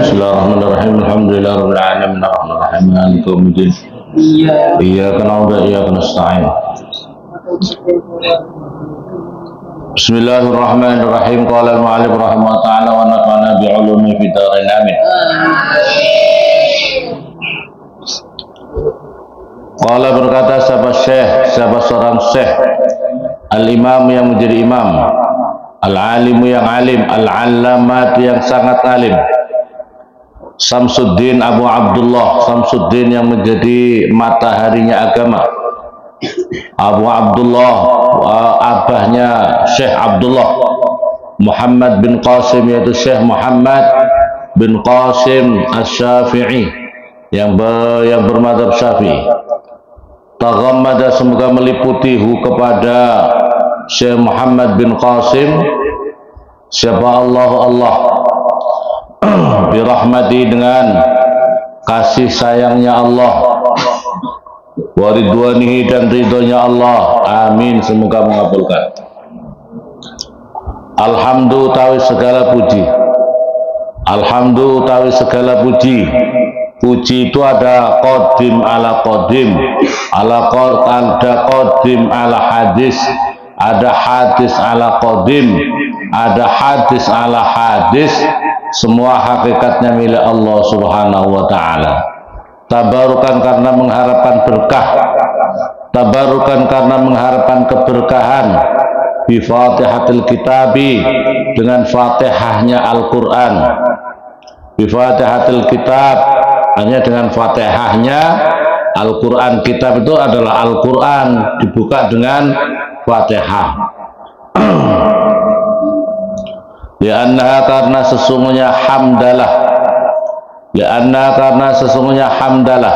Bismillahirrahmanirrahim. Alhamdulillahirabbil alamin arrahmanirrahim maliki yaumiddin. Iyyaka na'budu wa iyyaka nasta'in. Bismillahirrahmanirrahim. Qala al-mu'allif rahimahullah ta'ala wa nafa'ana bi'ulumi fid dharain amin. Qala berkata siapa seorang syekh, al-imam yang menjadi imam, al-alimu yang alim, al-allamat yang sangat alim, Samsuddin Abu Abdullah, Samsuddin yang menjadi mataharinya agama, Abu Abdullah, abahnya Syekh Abdullah Muhammad bin Qasim, yaitu Syekh Muhammad bin Qasim Asy-Syafi'i yang bermadzhab Syafi'i. Taghammada, semoga meliputihu kepada Syekh Muhammad bin Qasim siapa Allah birahmati, dengan kasih sayangnya Allah, waridwanihi, dan ridhonya Allah, amin, semoga mengabulkan. Alhamdu tawi segala puji, alhamdu tawi segala puji. Puji itu ada qadim ala qadim, ada qadim ala hadis, ada hadis ala qadim, ada hadis ala hadis. Semua hakikatnya milik Allah Subhanahu wa ta'ala. Tabarukan karena mengharapkan berkah, tabarukan karena mengharapkan keberkahan, bi Fatihatil Kitabi, dengan Fatihahnya Al-Quran, bi Fatihatil Kitab, hanya dengan Fatihahnya Al-Quran. Kitab itu adalah Al-Quran, dibuka dengan Fatihah. Li'annaha, karena sesungguhnya hamdalah, li'annaha, karena sesungguhnya hamdalah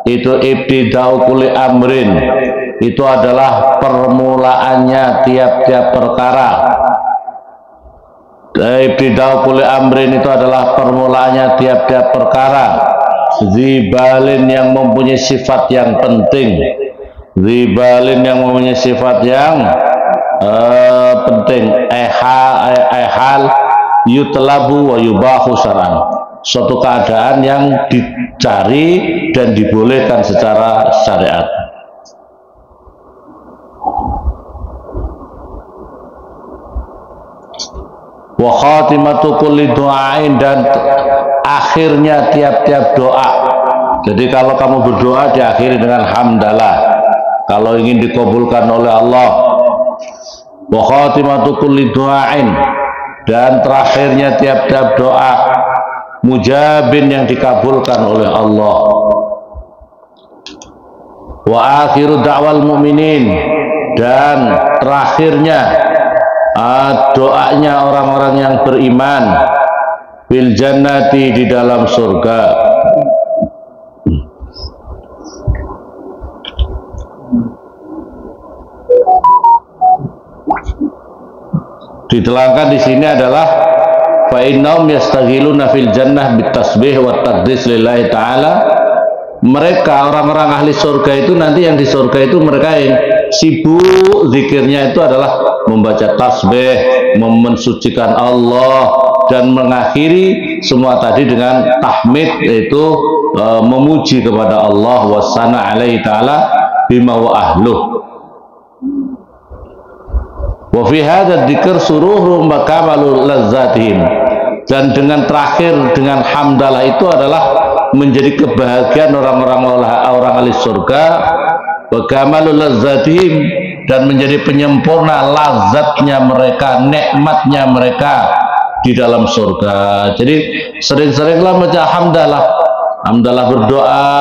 itu ibtida'u kulli amrin, itu adalah permulaannya tiap-tiap perkara. Ibtida'u kulli amrin itu adalah permulaannya tiap-tiap perkara. Zibalin, yang mempunyai sifat yang penting, zibalin yang mempunyai sifat yang penting, ehal yutlabu wa yubahu syar'an, suatu keadaan yang dicari dan dibolehkan secara syariat. Wa khatimatu kulli du'ain, dan akhirnya tiap-tiap doa. Jadi kalau kamu berdoa diakhiri dengan hamdalah kalau ingin dikabulkan oleh Allah. Wa khatimatu kulli du'ain, dan terakhirnya tiap-tiap doa, mujabin, yang dikabulkan oleh Allah. Wa akhiru da'wal mu'minin, dan terakhirnya doanya orang-orang yang beriman, bil jannati, di dalam surga. Diterangkan di sini adalah fa innahum yastaghiluna fil jannah bitasbih wa taqdis lillahi ta'ala. Mereka orang-orang ahli surga itu nanti yang di surga itu mereka yang sibuk zikirnya itu adalah membaca tasbih, mensucikan Allah, dan mengakhiri semua tadi dengan tahmid, yaitu memuji kepada Allah, wasana alaihi ta'ala bima wa ahluh. Wa fi hadzal dzikr suruhum wa kamalul lazzatihim, dan dengan terakhir dengan hamdalah itu adalah menjadi kebahagiaan orang-orang ahli surga, wa kamalul lazzatihim, dan menjadi penyempurna lazatnya mereka, nikmatnya mereka di dalam surga. Jadi sering-seringlah baca hamdalah, hamdalah berdoa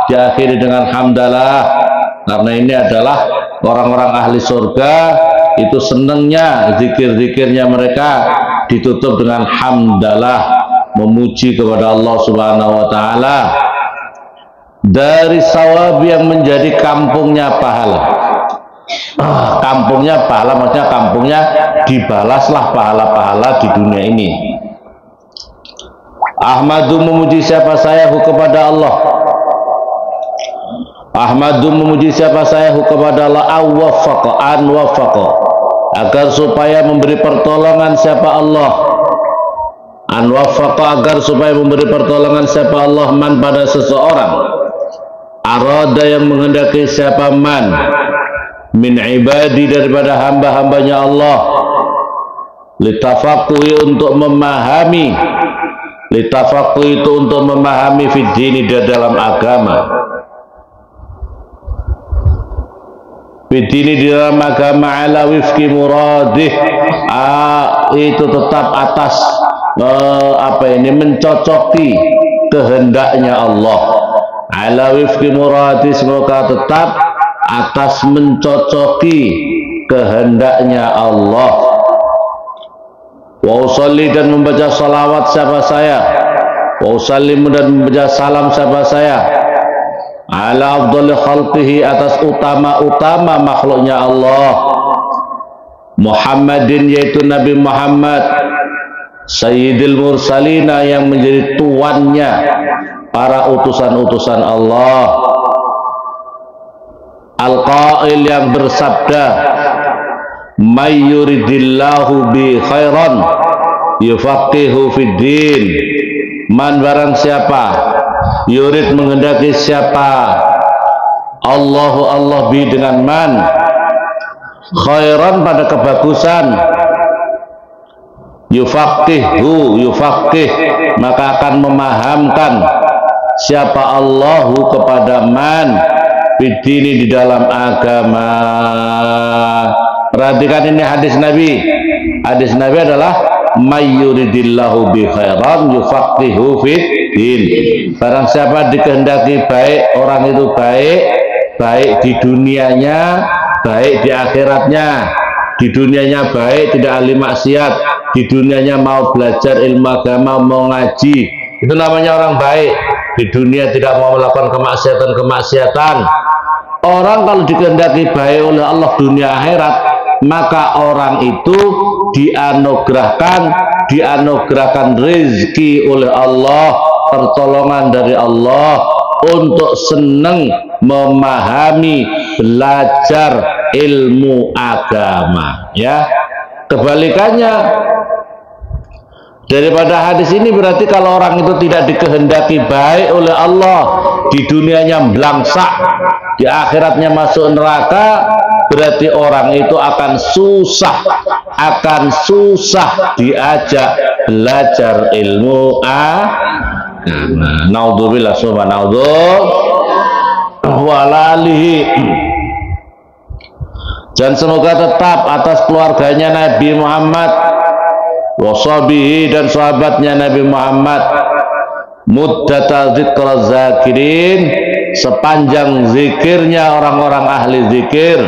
diakhiri dengan hamdalah, karena ini adalah orang-orang ahli surga itu senangnya zikir-zikirnya mereka ditutup dengan hamdalah, memuji kepada Allah Subhanahu wa ta'ala. Dari sawab, yang menjadi kampungnya pahala. Kampungnya pahala, maksudnya kampungnya dibalaslah pahala-pahala di dunia ini. Ahmadu, memuji siapa saya kepada Allah. Ahmadu, memuji siapa saya kepada Allah, agar supaya memberi pertolongan siapa Allah, an waffaqa agar supaya memberi pertolongan siapa Allah man pada seseorang arada yang menghendaki siapa man min ibadi daripada hamba-hambanya Allah litafaqquhi untuk memahami, litafaqquh itu untuk memahami fid dini di dalam agama, fid dini di dalam agama ala wifqi muradih, itu tetap atas mencocoki kehendaknya Allah, ala wifqi muradih, semoga tetap atas mencocoki kehendaknya Allah. Wa usalli dan membaca salawat siapa saya, wa usallimu dan membaca salam siapa saya, ala afdhali khalqihi atas utama-utama makhluknya Allah, Muhammadin yaitu Nabi Muhammad, Sayyidil Mursalina yang menjadi tuannya para utusan-utusan Allah, Al-Qail yang bersabda may yuridillahu bi khairan yufaqihu fid din, man barang siapa yurid menghendaki siapa Allah bi dengan man khairan pada kebagusan, yufaqih maka akan memahamkan siapa Allahu kepada man bidini di dalam agama. Perhatikan ini hadis Nabi. Hadis Nabi adalah mayyuridillahu bi khairan yufaqihu fid din. Barang siapa dikehendaki baik, orang itu baik, baik di dunianya, baik di akhiratnya. Di dunianya baik, tidak ahli maksiat, di dunianya mau belajar ilmu agama, mau ngaji, itu namanya orang baik. Di dunia tidak mau melakukan kemaksiatan. Orang kalau dikehendaki baik oleh Allah dunia akhirat, maka orang itu dianugerahkan rezeki oleh Allah, pertolongan dari Allah untuk senang memahami, belajar ilmu agama. Ya, kebalikannya daripada hadis ini berarti kalau orang itu tidak dikehendaki baik oleh Allah, di dunianya belangsak, di akhiratnya masuk neraka, berarti orang itu akan susah diajak belajar ilmu agama. Naudzubillah walalihi. Dan semoga tetap atas keluarganya Nabi Muhammad, washabihi dan sahabatnya Nabi Muhammad, muddata dzikra zakirin, sepanjang zikirnya orang-orang ahli zikir,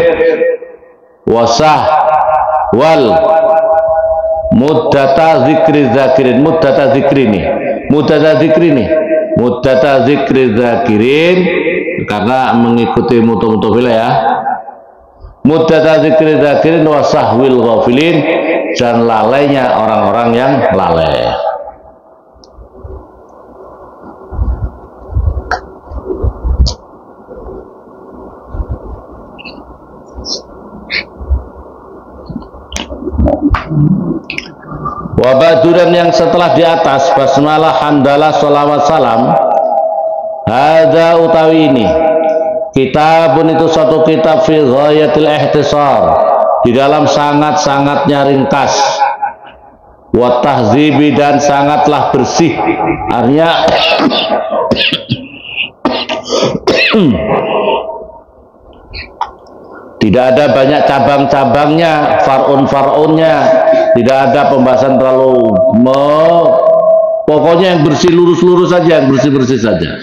wasah wal muddata zikri zakirin, muddata zikri zakirin, karena mengikuti mutu-mutu ya, muddata zikri zakirin wasahwil ghafilin, dan lalainya orang-orang yang lalai. Wabaduran yang setelah di atas basmalah, hamdalah, sholawat, salam, hadza utawi ini kitabun itu suatu kitab fi ghayatil ihtisar, di dalam sangat-sangatnya ringkas, wa tahzibi dan sangatlah bersih, artinya tidak ada banyak cabang-cabangnya, far'un-far'unnya, tidak ada pembahasan terlalu pokoknya yang bersih, lurus-lurus saja, yang bersih-bersih saja.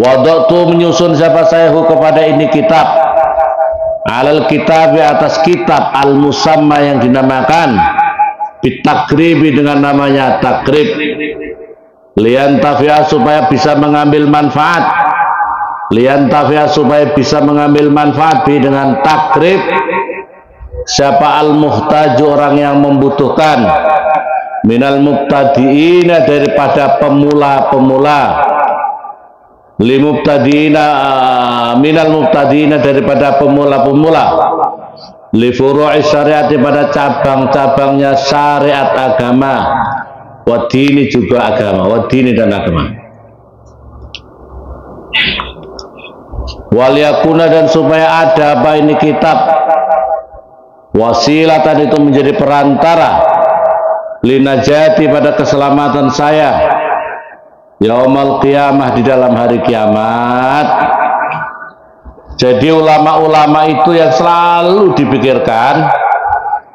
Wadatu menyusun siapa sayahu kepada ini kitab, alal kitab atas kitab al-musamma yang dinamakan bitakribi dengan namanya takrib, liantafi'a supaya bisa mengambil manfaat, supaya bisa mengambil manfaat dengan takrib siapa al-muhtaju orang yang membutuhkan, minal mubtadiina daripada pemula-pemula, limubtadiina minal mubtadiina daripada pemula-pemula, li furu'i syariat pada cabang-cabangnya syariat agama, Wadini juga agama, wadini dan agama. Waliyakuna dan supaya ada apa ini kitab, wasilatan itu menjadi perantara, linajati pada keselamatan saya, yaumal qiyamah di dalam hari kiamat. Jadi ulama-ulama itu yang selalu dipikirkan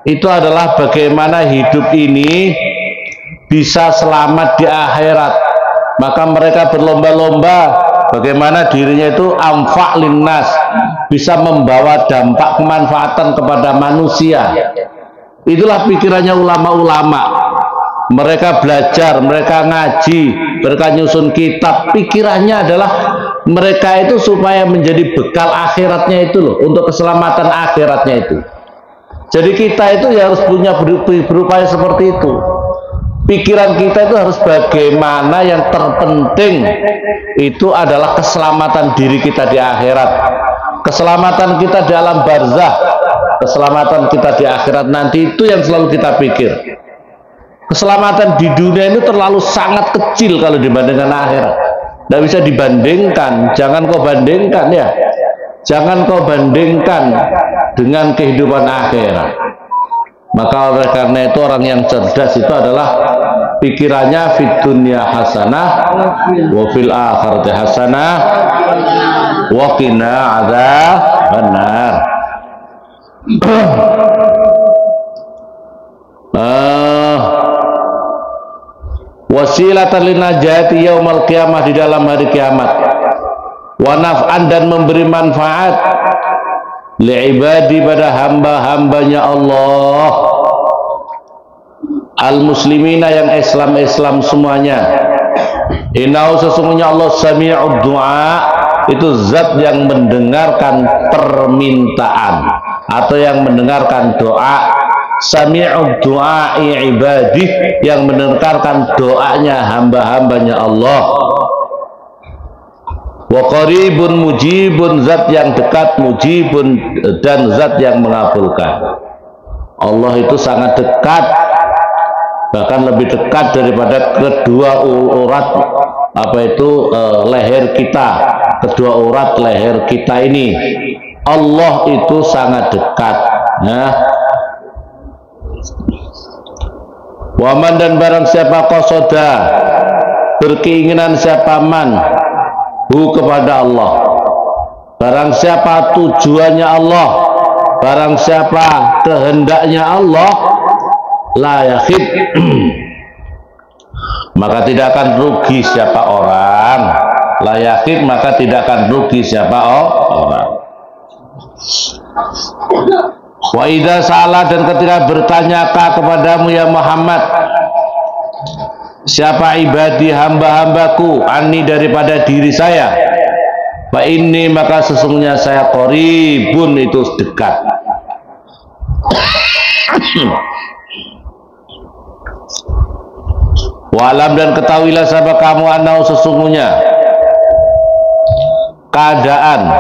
itu adalah bagaimana hidup ini bisa selamat di akhirat. Maka mereka berlomba-lomba bagaimana dirinya itu amfa' linnas, bisa membawa dampak kemanfaatan kepada manusia. Itulah pikirannya ulama-ulama. Mereka belajar, mereka ngaji, mereka nyusun kitab. Pikirannya adalah mereka itu supaya menjadi bekal akhiratnya itu loh, untuk keselamatan akhiratnya itu. Jadi kita itu ya harus punya berupaya seperti itu. Pikiran kita itu harus bagaimana yang terpenting itu adalah keselamatan diri kita di akhirat, keselamatan kita di alam barzah, keselamatan kita di akhirat nanti, itu yang selalu kita pikir. Keselamatan di dunia ini terlalu sangat kecil kalau dibandingkan akhirat. Tidak bisa dibandingkan, jangan kau bandingkan ya, jangan kau bandingkan dengan kehidupan akhirat. Maka oleh karena itu orang yang cerdas itu adalah pikirannya fid dunya hasanah wa fil akhirati hasanah wa qina adzabannar. Wasilatan linajati yaumal qiyamah di dalam hari kiamat, wa naf'an dan memberi manfaat li'ibadi pada hamba-hambanya Allah, al-muslimina yang Islam semuanya. Innahu sesungguhnya Allah sami'ud du'a, itu zat yang mendengarkan permintaan atau yang mendengarkan doa. Sami'ud du'a'i ibadih, yang mendengarkan doanya hamba-hambanya Allah. Wa qaribun mujibun, zat yang dekat, mujibun dan zat yang mengabulkan. Allah itu sangat dekat, bahkan lebih dekat daripada kedua urat leher kita, kedua urat leher kita ini. Allah itu sangat dekat ya. Waman dan barang siapa qasoda, berkeinginan siapa man hu kepada Allah, barang siapa tujuannya Allah, barang siapa kehendaknya Allah, la yakhib maka tidak akan rugi siapa orang, la yakhib maka tidak akan rugi siapa orang. Wa idza sa'ala, dan ketika bertanya kepadamu ya Muhammad, siapa ibadi hamba-hambaku, anni daripada diri saya, fa inni maka sesungguhnya saya qaribun, itu dekat. Walam, dan ketahuilah sahabat kamu, anau sesungguhnya keadaan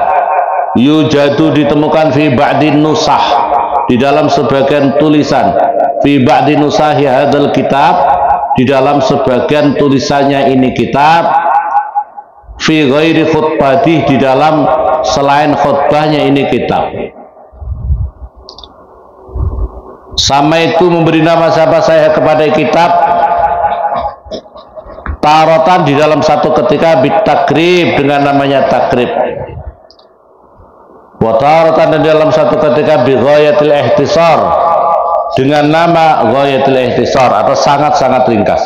yujadu ditemukan fi ba'din nusah, di dalam sebagian tulisan, fi ba'din nusahi hadzal kitab, di dalam sebagian tulisannya ini kitab, fi ghairi khutbati, di dalam selain khutbahnya ini kitab. Sama itu memberi nama siapa saya kepada kitab, tarotan di dalam satu ketika bitakrib, dengan namanya takrib, wa tarotan dan dalam satu ketika bi ghayatil ihtisar, dengan nama ghayatil ihtisar atau sangat-sangat ringkas.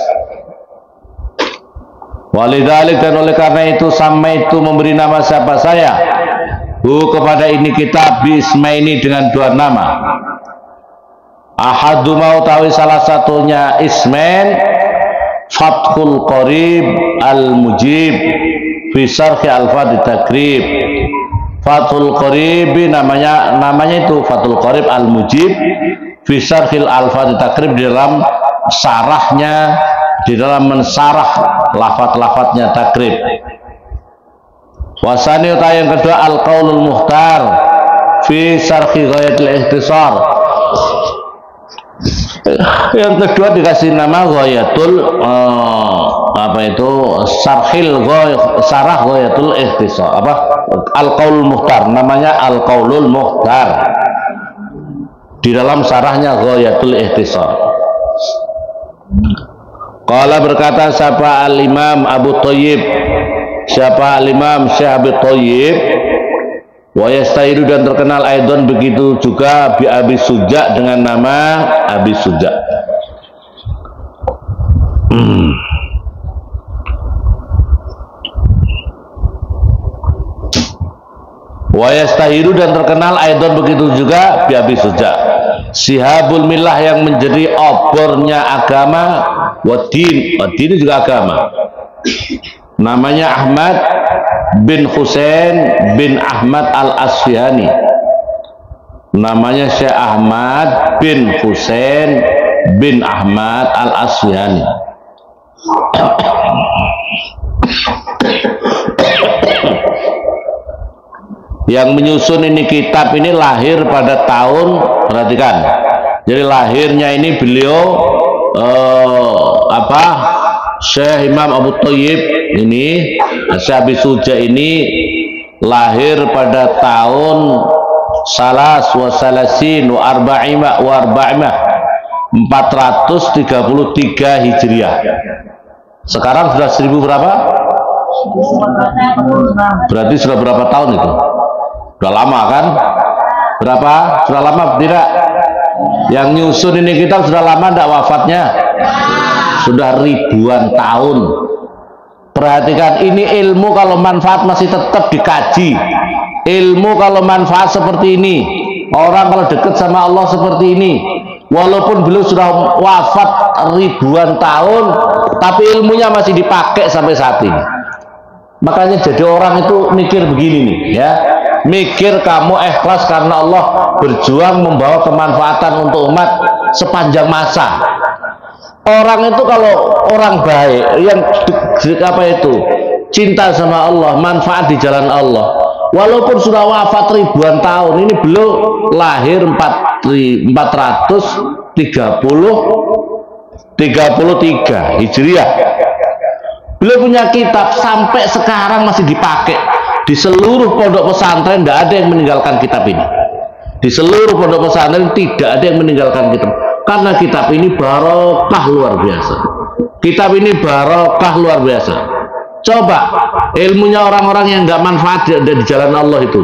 Walidzalik, dan oleh karena itu sama itu memberi nama siapa saya hu kepada ini kitab, bi ismaini dengan dua nama. Ahadu mau tahu salah satunya ismen Fathul Qarib Al-Mujib fi syarhi Al-Fadhi Takrib. Fathul Qarib namanya itu Fathul Qarib Al-Mujib fi syarhi Al-Fadhi Takrib, di dalam syarahnya, di dalam mensarah lafaz-lafaznya takrib. Wasani yang kedua Al-Qaulul Mukhtar fi syarhi Ghayatul Ikhtisar, Yang kedua dikasih nama Ghayatul Sarah Ghayatul Ikhtisar, Al-Qaulul Mukhtar, namanya Al-Qaulul Mukhtar. Di dalam sarahnya Ghayatul Ikhtisar. Qala berkata siapa Al-Imam Abu Thayyib, siapa Al-Imam Syekh Abu Thayyib, wa yastahidu dan terkenal aidon begitu juga bi Abi Suja dengan nama Abi Suja. Wa yastahidu dan terkenal aidon begitu juga bi Abi Suja, Sihabul Millah yang menjadi obornya agama, wadin juga agama. Namanya Ahmad bin Husain bin Ahmad Al-Asfihani. Namanya Syekh Ahmad bin Husain bin Ahmad Al-Asfihani. Yang menyusun ini kitab ini lahir pada tahun, perhatikan, jadi lahirnya ini beliau Syekh Imam Abu Thayyib ini, Syekh Abi Suja ini lahir pada tahun 433 Hijriah. Sekarang sudah 1000 berapa? Berarti sudah berapa tahun itu? Sudah lama kan? Berapa? Sudah lama tidak? Yang nyusun ini kitab sudah lama tidak wafatnya? Sudah ribuan tahun. Perhatikan, ini ilmu kalau manfaat masih tetap dikaji. Ilmu kalau manfaat seperti ini, orang kalau dekat sama Allah seperti ini, walaupun beliau sudah wafat ribuan tahun, tapi ilmunya masih dipakai sampai saat ini. Makanya jadi orang itu mikir begini nih, ya, mikir kamu ikhlas karena Allah, berjuang membawa kemanfaatan untuk umat sepanjang masa. Orang itu kalau orang baik yang cinta sama Allah, manfaat di jalan Allah, walaupun sudah wafat ribuan tahun, ini beliau lahir 433 Hijriah. Beliau punya kitab sampai sekarang masih dipakai di seluruh pondok pesantren. Tidak ada yang meninggalkan kitab ini. Di seluruh pondok pesantren tidak ada yang meninggalkan kitab, karena kitab ini barokah luar biasa. Kitab ini barokah luar biasa. Coba ilmunya orang-orang yang nggak manfaat di jalan Allah itu,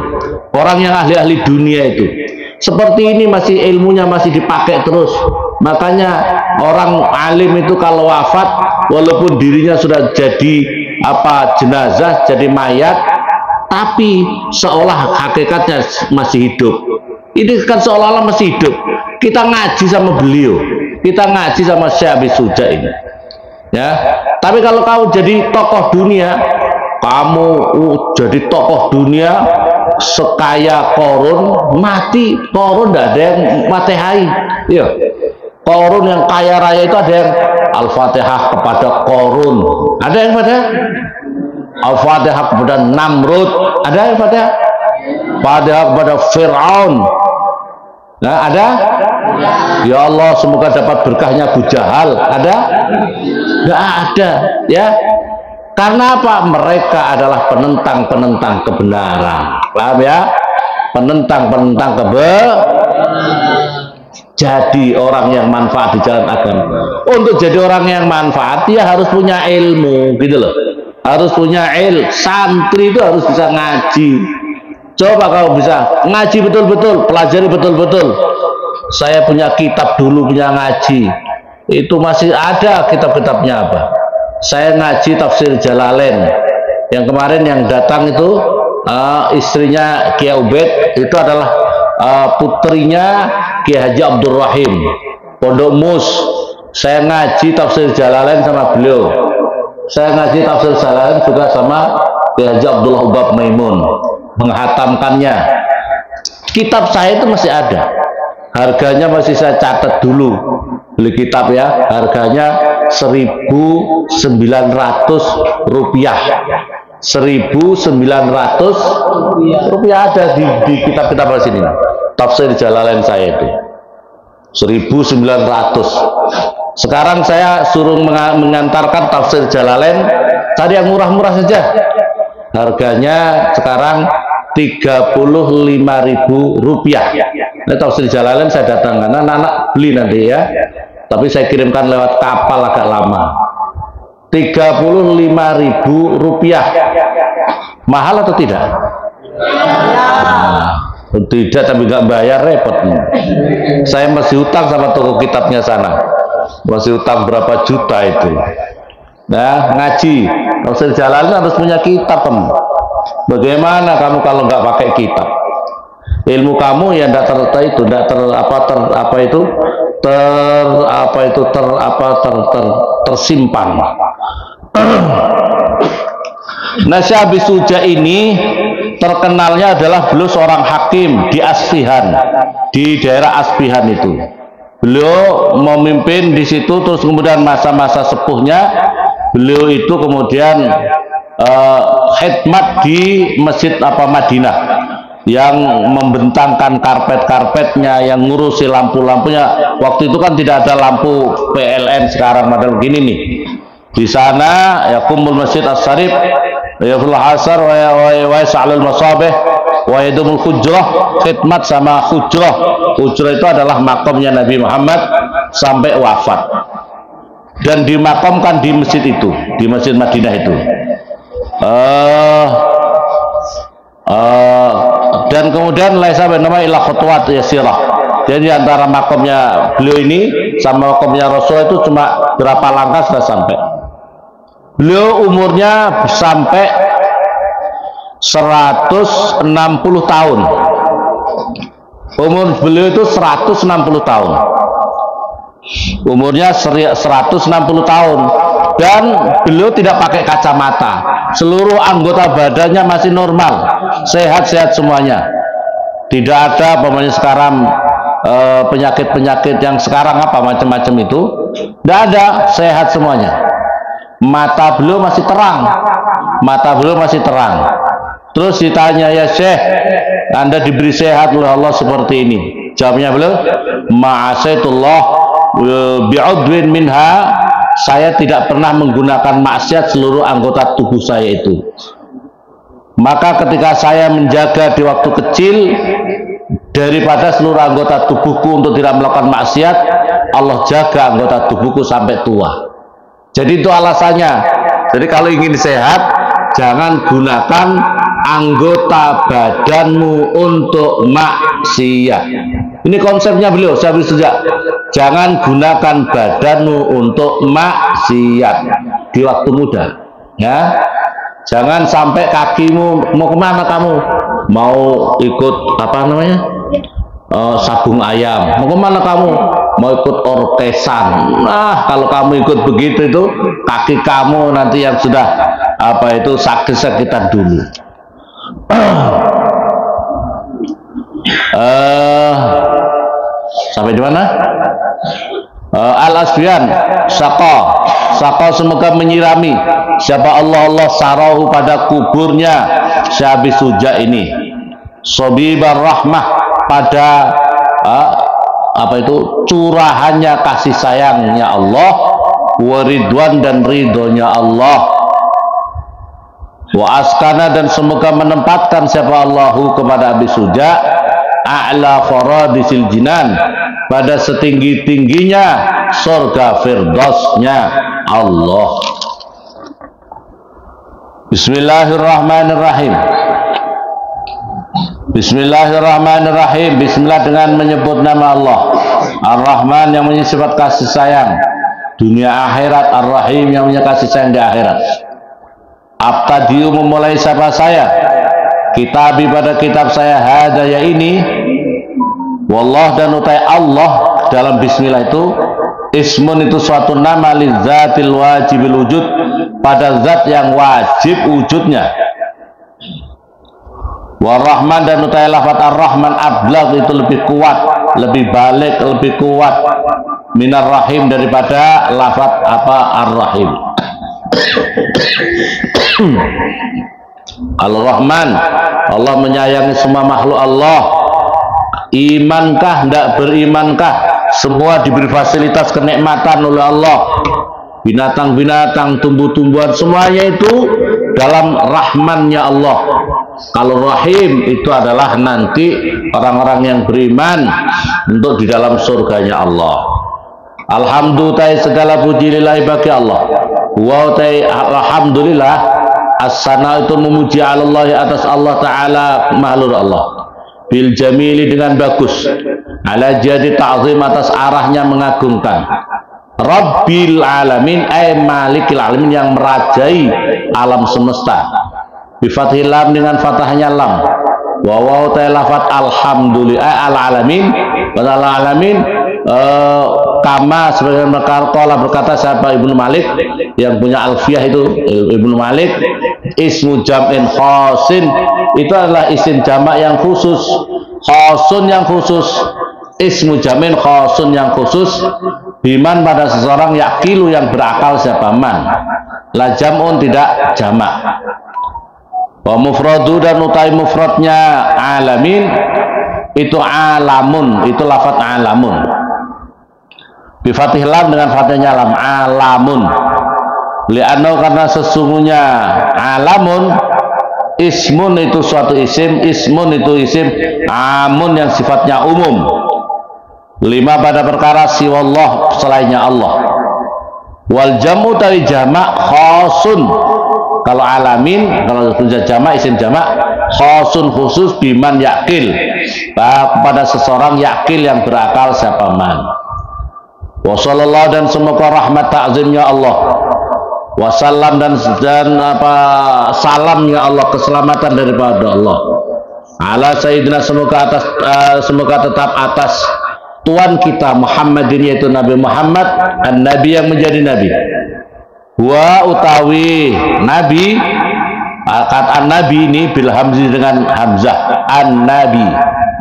orang yang ahli-ahli dunia itu, seperti ini masih ilmunya masih dipakai terus. Makanya orang alim itu kalau wafat, walaupun dirinya sudah jadi jenazah, jadi mayat, tapi seolah hakikatnya masih hidup. Ini kan seolah-olah masih hidup. Kita ngaji sama beliau, kita ngaji sama Syekh Abi Suja ini, ya. Tapi kalau kamu jadi tokoh dunia, kamu jadi tokoh dunia sekaya Qarun, mati Qarun tidak ada yang matehai, ya. Qarun yang kaya raya itu ada yang Al-Fatihah kepada Qarun, ada yang pada Al-Fatihah kepada Namrud, ada yang pada Fatihah kepada Fir'aun. Nah, ada? Ya Allah, semoga dapat berkahnya Abu Jahal. Ada? Nggak ada, ya. Karena apa? Mereka adalah penentang-penentang kebenaran. Paham ya? Penentang-penentang kebenaran. Jadi orang yang manfaat di jalan agama. Untuk jadi orang yang manfaat, dia harus punya ilmu, gitu loh. Harus punya ilmu. Santri itu harus bisa ngaji. Coba kalau bisa ngaji betul-betul, pelajari betul-betul. Saya punya kitab dulu, punya ngaji. Itu masih ada kitab-kitabnya apa? Saya ngaji tafsir Jalalain. Yang kemarin yang datang itu istrinya Kiai Ubed, itu adalah putrinya Kiai Haji Abdul Rahim, Pondok Mus. Saya ngaji tafsir Jalalain sama beliau. Saya ngaji tafsir Jalalain juga sama Kiai Haji Abdullah Ubab Maimun, menghatamkannya. Kitab saya itu masih ada. Harganya masih saya catat dulu. Beli kitab ya, harganya 1.900 rupiah. 1.900 rupiah ada di kitab-kitab di sini. Tafsir Jalalain saya itu 1.900. Sekarang saya suruh mengantarkan tafsir Jalalain, cari yang murah-murah saja. Harganya sekarang Rp35.000. Ini tafsir Jalalain saya datangkan, anak-anak beli nanti ya. Tapi saya kirimkan lewat kapal agak lama. Rp35.000. Mahal atau tidak? Tidak, tapi nggak bayar, repot. Saya masih hutang sama toko kitabnya sana, masih hutang berapa juta itu. Nah, ngaji tafsir Jalalain harus punya kitab, kamu. Bagaimana kamu kalau nggak pakai kitab? Ilmu kamu ya tidak tersimpan. Nah, Syekh Abi Suja ini terkenalnya adalah beliau seorang hakim di Asfihan, di daerah Asfihan itu. Beliau memimpin di situ, terus kemudian masa-masa sepuhnya beliau itu kemudian khidmat di Masjid Madinah, yang membentangkan karpet-karpetnya, yang ngurusi lampu-lampunya. Waktu itu kan tidak ada lampu PLN sekarang model begini nih. Di sana ya kumul Masjid As-Sarif, ya fil hasar wa yas'alul masabih wa yadumul hujrah, khidmat sama hujrah. Hujrah itu adalah makamnya Nabi Muhammad sampai wafat, dan dimakamkan di masjid itu, di Masjid Madinah itu. Dan kemudian laisa bainama ila khutwat yasirah. Jadi antara makamnya beliau ini sama makamnya Rasul itu cuma berapa langkah sudah sampai. Beliau umurnya sampai 160 tahun. Umur beliau itu 160 tahun. Umurnya 160 tahun. Dan beliau tidak pakai kacamata. Seluruh anggota badannya masih normal, sehat-sehat semuanya. Tidak ada pokoknya sekarang penyakit-penyakit yang sekarang apa macam-macam itu. Tidak ada, sehat semuanya. Mata beliau masih terang, mata beliau masih terang. Terus ditanya, ya Syekh, Anda diberi sehat oleh Allah seperti ini. Jawabnya beliau, ma'asaitullah bi'udwin minha, saya tidak pernah menggunakan maksiat seluruh anggota tubuh saya itu. Maka ketika saya menjaga di waktu kecil daripada seluruh anggota tubuhku untuk tidak melakukan maksiat, Allah jaga anggota tubuhku sampai tua. Jadi itu alasannya. Jadi kalau ingin sehat, jangan gunakan anggota badanmu untuk maksiat. Ini konsepnya beliau, saya sejak. Jangan gunakan badanmu untuk maksiat di waktu muda. Ya, jangan sampai kakimu, mau kemana kamu? Mau ikut apa namanya? Sabung ayam. Mau kemana kamu? Mau ikut orkesan. Nah, kalau kamu ikut begitu itu kaki kamu nanti yang sudah apa itu sakit-sakitan dulu. Sampai di mana? Al-Asfiyan, Saqo semoga menyirami siapa Allah sarahu pada kuburnya Syekh Abi Suja ini. Sobibar rahmah, pada apa itu curahannya kasih sayangnya Allah, waridwan dan ridhonya Allah, wa askana dan semoga menempatkan siapa Allahu kepada Abi Suja a'la faradisil jinan, pada setinggi-tingginya surga firdausnya Allah. Bismillahirrahmanirrahim. Bismillahirrahmanirrahim. Bismillah dengan menyebut nama Allah. Ar-Rahman yang punya sifat kasih sayang dunia akhirat, Ar-Rahim yang punya kasih sayang di akhirat. Abtadiu memulai siapa saya, kitabi pada kitab saya hadaya ini, wallah dan utai Allah dalam bismillah itu ismun itu suatu nama li zatil wajibil wujud, pada zat yang wajib wujudnya. Warrahman dan utai lafaz ar-Rahman ablag itu lebih kuat, lebih balik, lebih kuat minar rahim daripada lafaz apa ar-Rahim. Al-Rahman, Allah menyayangi semua makhluk Allah. Imankah, tidak berimankah semua diberi fasilitas kenikmatan oleh Allah. Binatang-binatang, tumbuh-tumbuhan, semuanya itu dalam rahmannya Allah. Kalau rahim itu adalah nanti orang-orang yang beriman untuk di dalam surganya Allah. Alhamdulillah, segala puji lillahi bagi Allah. Wa alhamdulillah, as-sana itu memuji Allah atas Allah Ta'ala, makhluk Allah. Bil jamili dengan bagus, ala jadi ta'zim atas arahnya mengagungkan. Rabbil alamin ay malikil alamin yang merajai alam semesta. Bi fathil lam dengan fathahnya lam. Wa waw ta lafat alhamdulillah al alamin wa al alamin kama sebagaimana qala berkata siapa Ibnu Malik yang punya Alfiyah itu Ibnu Malik, ismu jam'in khasin itu adalah isim jamak yang khusus, khasun yang khusus, ismu jamin khasun yang khusus, biman pada seseorang yakilu yang berakal siapa man, la jam'un tidak jamak. Wa mufradu dan utai mufradnya alamin itu alamun, itu lafadz alamun. Bi fathih lam dengan fathahnya lam, alamun. Li'annahu karena sesungguhnya alamun ismun itu suatu isim, ismun itu isim, amun yang sifatnya umum. Lima pada perkara siwallah selainnya Allah. Wal jamu tawi jamak khasun. Kalau alamin, kalau jamak isim jamak khasun khusus biman yakil, pada seseorang yakil yang berakal siapa man. Wa sallallahu dan semoga rahmat ta'zimnya Allah. Wasallam dan salamnya Allah, keselamatan daripada Allah. Ala sayyidina semoga tetap atas Tuhan kita Muhammadin, yaitu Nabi Muhammad, an-nabi yang menjadi nabi. Wa utawi nabi, kata an-nabi ini bil hamzi dengan hamzah, an-nabi,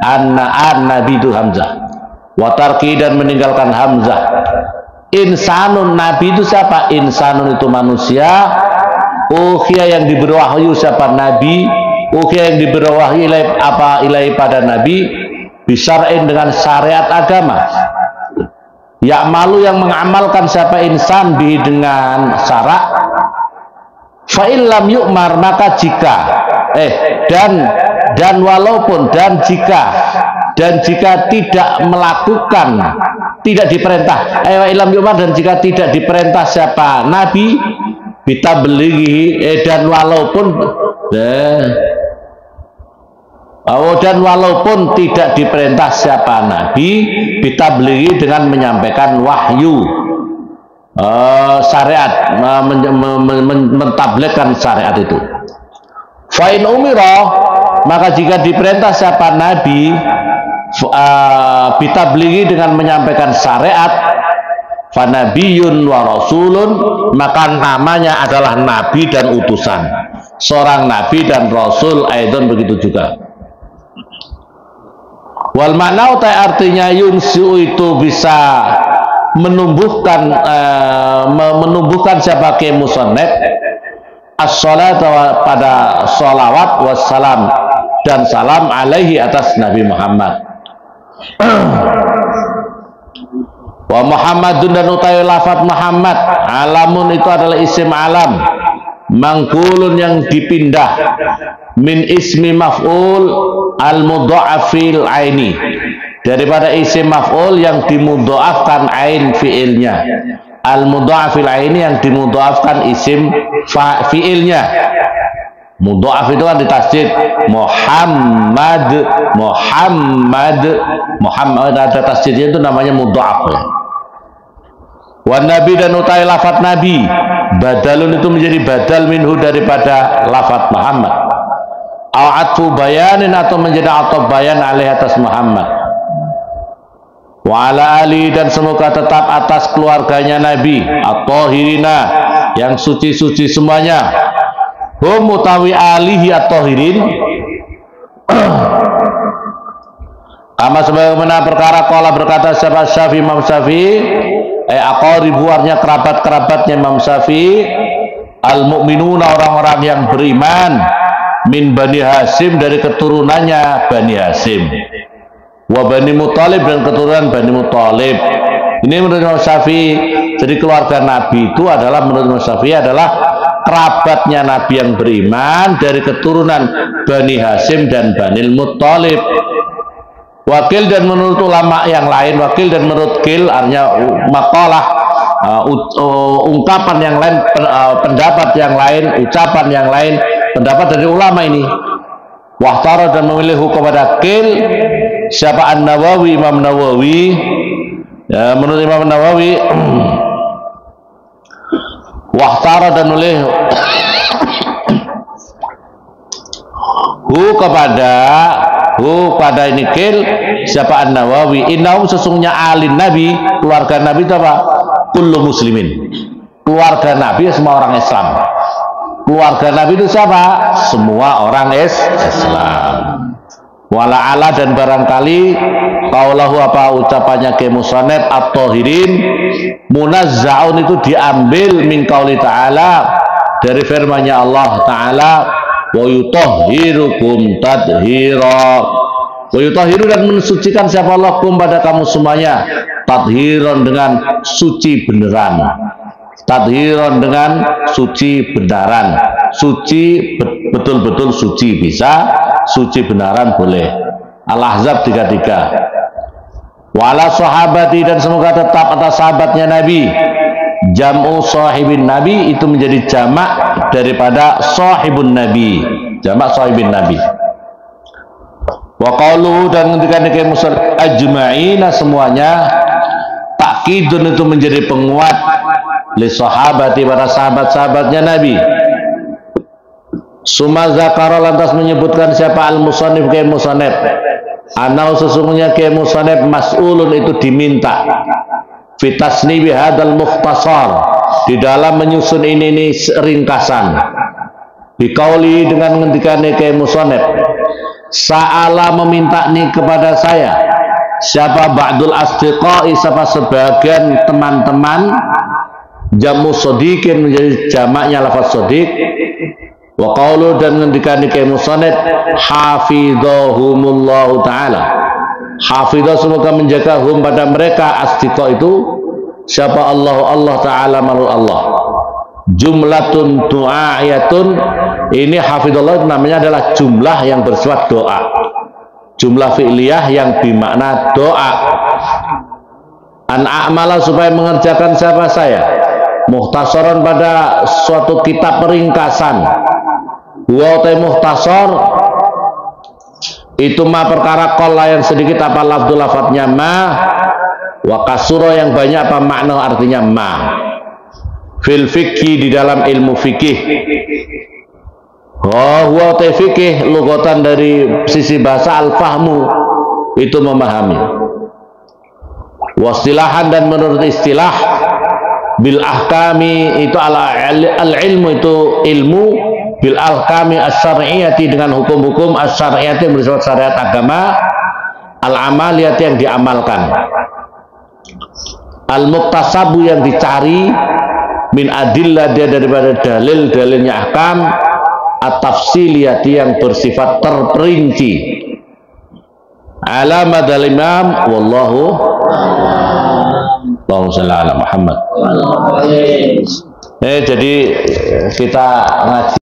an-nabi itu hamzah. Wa tarki dan meninggalkan hamzah. Insanun, nabi itu siapa? Insanun itu manusia. Ukhya yang diberi wahyu siapa? Nabi. Ukhya yang diberi wahyu ilai pada nabi, bisyar'in dengan syariat agama. Ya'malu yang mengamalkan siapa? Insan bi dengan syarak. Fa illam yu'mar, maka jika dan walaupun dan jika tidak melakukan, tidak diperintah, ilam yumar, dan jika tidak diperintah siapa? Nabi bitablighi, dan walaupun tidak diperintah siapa? Nabi bitablighi dengan menyampaikan wahyu, syariat, mentabligkan syariat itu. Fa in umira, maka jika diperintah siapa? Nabi bitablighi dengan menyampaikan syariat, fa nabiyyun wa rasulun, maka namanya adalah nabi dan utusan, seorang nabi dan rasul aidon begitu juga. Wal makna utai artinya yunsu itu bisa menumbuhkan siapa ke musannaf as-salat pada salawat wassalam dan salam alaihi atas Nabi Muhammad. Wa Muhammadun dan utawi lafaz Muhammad, alamun itu adalah isim alam, mangkulun yang dipindah, min ismi maf'ul al mudha'afil aini, daripada isim maf'ul yang dimudha'afkan ain fiilnya, al mudha'afil aini yang dimudha'afkan isim fiilnya. Mudha'af itu kan ditasydid, Muhammad ada tasydidnya, itu namanya mudha'af ya. Wan nabi dan utai lafat nabi, badalun itu menjadi badal minhu daripada lafat Muhammad. Atfu bayanin atau menjadi atau bayan alih atas Muhammad. Wa ala ali dan semoga tetap atas keluarganya Nabi at-tahirina yang suci-suci semuanya. Hum utawi alihi at-tahirin kama sebagaimana perkara qala berkata siapa? Syafi'i, Imam Syafi'i, aqaribu artinya kerabat-kerabatnya Imam Syafi'i, al-mu'minuna orang-orang yang beriman, min Bani Hasyim dari keturunannya Bani Hasyim. wa Bani Muthalib dan keturunan Bani Muthalib. Ini menurut Imam Syafi'i. Jadi keluarga Nabi itu adalah menurut Imam Syafi'i adalah kerabatnya Nabi yang beriman dari keturunan Bani Hasyim dan Bani Muthalib. Wakil dan menurut ulama yang lain, wakil dan menurut kil artinya makalah, ungkapan yang lain, pendapat yang lain, ucapan yang lain, pendapat dari ulama ini. Wahtara dan memilih kepada kil siapa An-Nawawi, Imam Nawawi. Ya, menurut Imam Nawawi wahtara dan memilih pada ini kil siapa An-Nawawi, innahum sesungguhnya alin Nabi, keluarga Nabi itu apa? Kullu muslimin, keluarga Nabi semua orang Islam. Keluarga Nabi itu siapa? Semua orang Islam. Wala ala dan barangkali qaulahu apa ucapannya ke musannif at-tahirin munazzaun itu diambil min qauli ta'ala dari firman-Nya Allah taala wa yutahhirukum tadhira. Wa yutahhiru dan mensucikan siapa Allah kum pada kamu semuanya tadhiran dengan suci beneran. Tadhiran dengan suci benaran. Suci betul-betul suci bisa, suci benaran boleh. Al-Ahzab 33. Wala sahabati dan semoga tetap atas sahabatnya Nabi. Jam'u sahibin Nabi itu menjadi jamak daripada sahibun Nabi. Jamak sahibin Nabi. Wa qauluhu dan ketika nikah musal ajma'ina semuanya takkidun itu menjadi penguat li sahabati para sahabat-sahabatnya Nabi. Suma zakara lantas menyebutkan siapa al-musannif ke musannif. Anau sesungguhnya ke musannif mas'ulun itu diminta fitasnibi hadal mukhtasar di dalam menyusun ini ringkasan. Biqauli dengan ngendikane ke musannif sa'ala meminta nih kepada saya siapa ba'dul asdiqai siapa sebagian teman-teman jamu sodikin menjadi jamaknya lafaz sodik. Wa qaulu dan ngendikani ke musannif hafidhahumullahu taala. Hafidhah semoga menjaga hum pada mereka asdiqa itu siapa Allah taala menurut Allah. Jumlatun du'ayatun ini hafidhullah namanya adalah jumlah yang bersifat doa. Jumlah fi'liyah yang bermakna doa. An a'mala supaya mengerjakan siapa saya mukhtasaran pada suatu kitab peringkasan. Wa mukhtasar itu ma perkara qalla yang sedikit apa lafdzul lafadznya ma wa kasura yang banyak apa makna artinya ma fil fikhi di dalam ilmu fikih. Wa fikih lugatan dari sisi bahasa al-fahmu itu memahami. Wasilahan dan menurut istilah bil ahkami itu al-ilmu itu ilmu bil ahkami as-syar'iyyati dengan hukum-hukum as-syar'iyyati bersifat syariat agama al-amaliyati yang diamalkan al-muktasabu yang dicari min adillah dia daripada dalil-dalilnya ahkam at-tafsiliyati yang bersifat terperinci alamat al-imam wallahu Allahumma shalli ala Muhammad. Jadi kita ngaji